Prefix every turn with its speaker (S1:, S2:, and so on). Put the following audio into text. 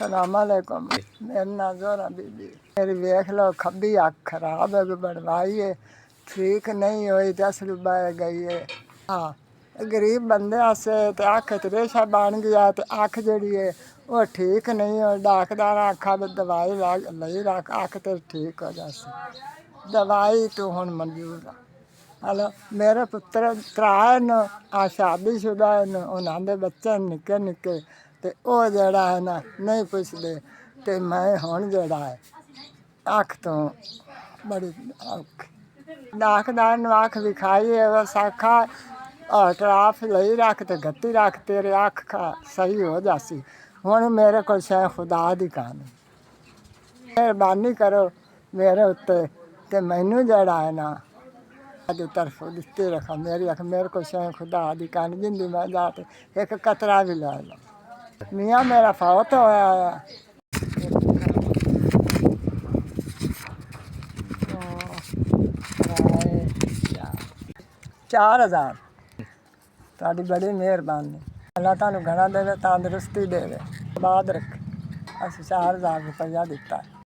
S1: सलामकुम। मेरा नाम जोरा बीबी। मेरी वेख लो खब्बी अख खराब है, बनवाई है, ठीक नहीं हुई, 10 रुपए गई है। हाँ, गरीब बंदे आसे ते अख ते रेशा बन गया, ते अख जड़ी है वो ठीक नहीं हो। डाकदार आखा भी दवाई लई रख, अख ते ठीक हो जासी। दवाई तो हुण मंजूर है। हलो, मेरे पुत्र त्राए न आ शादीशुदा न, उन्हां दे बच्चे निक्के निक्के, ते ओ जड़ा है ना नहीं पुछदे। ते मैं हुण जड़ा है अख तो बड़ी औखी। डाकदार ने अख विखाई है, बस आखा ट्राफ लई रख ते गत्ती रख, तेरे अख सही हो जासी। हुण मेरे को शै खुदा दी कहानी, मेहरबानी करो मेरे उत्ते, ते मैनू जड़ा है ना अज तरफ दिते रखा। मेरी अख मेरे को शै खुदा दी कहानी, जिंदी मैं जाते एक कतरा भी लै लो। मियाँ मेरा फौत होया है। 4000। ਤੁਹਾਡੀ ਬੜੀ ਮਿਹਰਬਾਨੀ। ਅੱਲਾ ਤੁਹਾਨੂੰ ਘਣਾ ਦੇਵੇ, ਤੰਦਰੁਸਤੀ ਦੇਵੇ, ਆਬਾਦ ਰੱਖੇ। ਅਸੀਂ 4000 ਰੁਪਇਆ ਦਿੱਤਾ।